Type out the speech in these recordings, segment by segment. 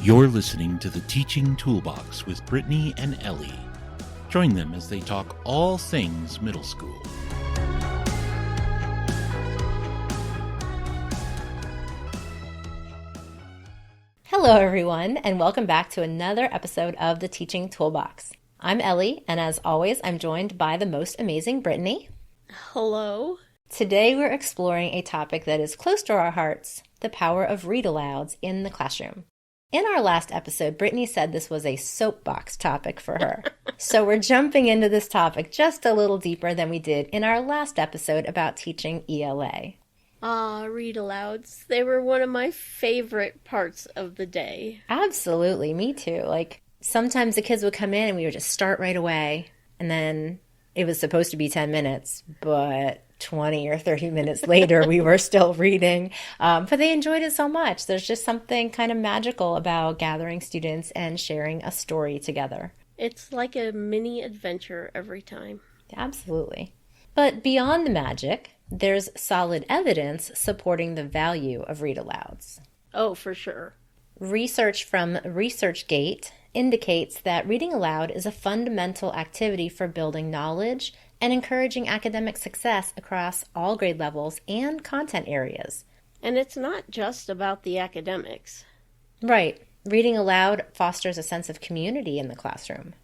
You're listening to the Teaching Toolbox with Brittany and Ellie. Join them as they talk all things middle school. Hello everyone, and welcome back to another episode of the Teaching Toolbox. I'm Ellie, and as always, I'm joined by the most amazing Brittany. Hello. Today we're exploring a topic that is close to our hearts, the power of read-alouds in the classroom. In our last episode, Brittany said this was a soapbox topic for her. So we're jumping into this topic just a little deeper than we did in our last episode about teaching ELA. Read-alouds. They were one of my favorite parts of the day. Absolutely, me too. Sometimes the kids would come in and we would just start right away, and then it was supposed to be 10 minutes, but 20 or 30 minutes later, we were still reading. But they enjoyed it so much. There's just something kind of magical about gathering students and sharing a story together. It's like a mini adventure every time. Absolutely. But beyond the magic, there's solid evidence supporting the value of read-alouds. Oh, for sure. Research from ResearchGate indicates that reading aloud is a fundamental activity for building knowledge and encouraging academic success across all grade levels and content areas. And it's not just about the academics. Right. Reading aloud fosters a sense of community in the classroom.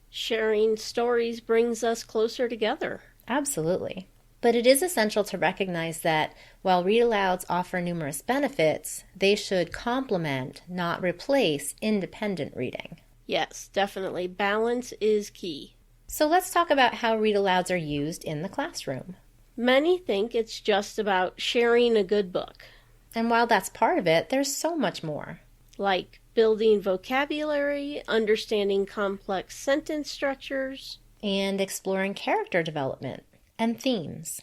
Sharing stories brings us closer together. Absolutely. But it is essential to recognize that while read-alouds offer numerous benefits, they should complement, not replace, independent reading. Yes, definitely. Balance is key. So let's talk about how read-alouds are used in the classroom. Many think it's just about sharing a good book. And while that's part of it, there's so much more. Like building vocabulary, understanding complex sentence structures, and exploring character development and themes.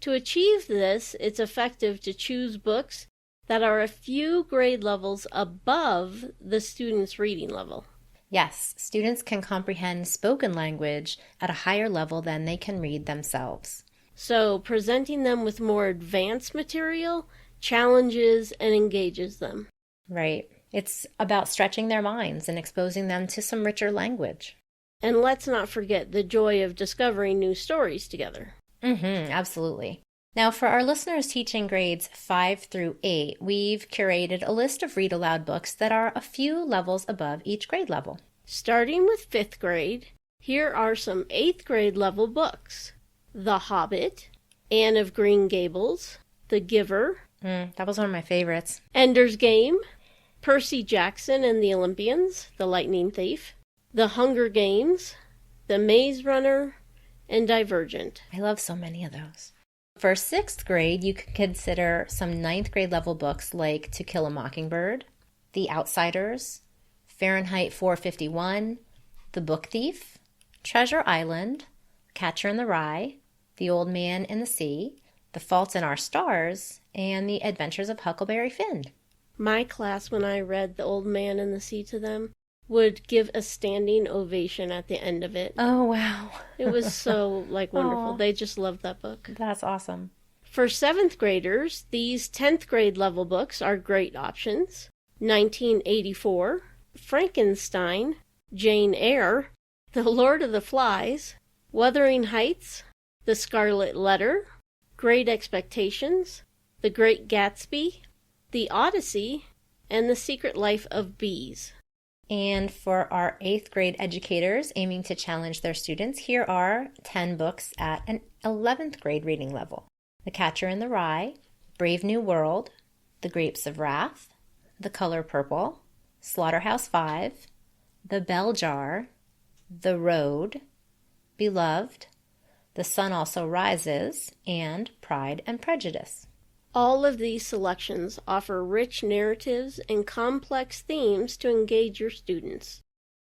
To achieve this, it's effective to choose books that are a few grade levels above the student's reading level. Yes, students can comprehend spoken language at a higher level than they can read themselves. So presenting them with more advanced material challenges and engages them. Right. It's about stretching their minds and exposing them to some richer language. And let's not forget the joy of discovering new stories together. Absolutely. Now, for our listeners teaching grades 5 through 8, we've curated a list of read-aloud books that are a few levels above each grade level. Starting with 5th grade, here are some 8th grade level books. The Hobbit, Anne of Green Gables, The Giver. That was one of my favorites. Ender's Game, Percy Jackson and the Olympians, The Lightning Thief, The Hunger Games, The Maze Runner, and Divergent. I love so many of those. For 6th grade, you can consider some 9th grade level books like To Kill a Mockingbird, The Outsiders, Fahrenheit 451, The Book Thief, Treasure Island, Catcher in the Rye, The Old Man in the Sea, The Fault in Our Stars, and The Adventures of Huckleberry Finn. My class, when I read The Old Man in the Sea to them, would give a standing ovation at the end of it. Oh, wow. It was so, wonderful. Aww. They just loved that book. That's awesome. For 7th graders, these 10th grade level books are great options. 1984, Frankenstein, Jane Eyre, The Lord of the Flies, Wuthering Heights, The Scarlet Letter, Great Expectations, The Great Gatsby, The Odyssey, and The Secret Life of Bees. And for our 8th grade educators aiming to challenge their students, here are 10 books at an 11th grade reading level. The Catcher in the Rye, Brave New World, The Grapes of Wrath, The Color Purple, Slaughterhouse-Five, The Bell Jar, The Road, Beloved, The Sun Also Rises, and Pride and Prejudice. All of these selections offer rich narratives and complex themes to engage your students.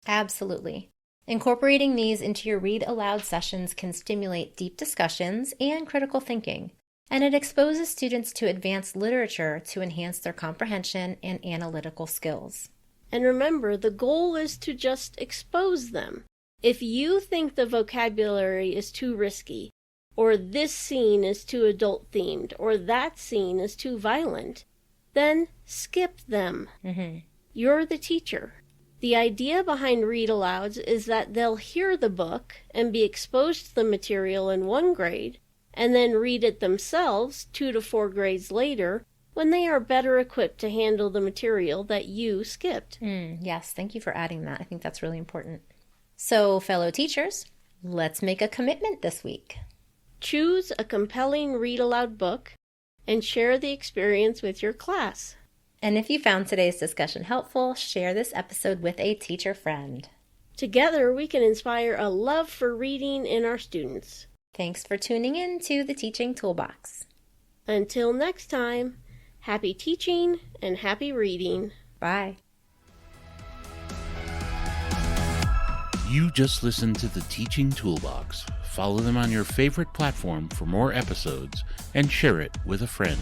Absolutely. Incorporating these into your read-aloud sessions can stimulate deep discussions and critical thinking, and it exposes students to advanced literature to enhance their comprehension and analytical skills. And remember, the goal is to just expose them. If you think the vocabulary is too risky, or this scene is too adult-themed, or that scene is too violent, then skip them. You're the teacher. The idea behind Read Alouds is that they'll hear the book and be exposed to the material in one grade, and then read it themselves 2 to 4 grades later when they are better equipped to handle the material that you skipped. Yes, thank you for adding that. I think that's really important. So, fellow teachers, let's make a commitment this week. Choose a compelling read aloud book and share the experience with your class. And if you found today's discussion helpful, share this episode with a teacher friend. Together, we can inspire a love for reading in our students. Thanks for tuning in to the Teaching Toolbox. Until next time, happy teaching and happy reading. Bye. You just listened to the Teaching Toolbox. Follow them on your favorite platform for more episodes and share it with a friend.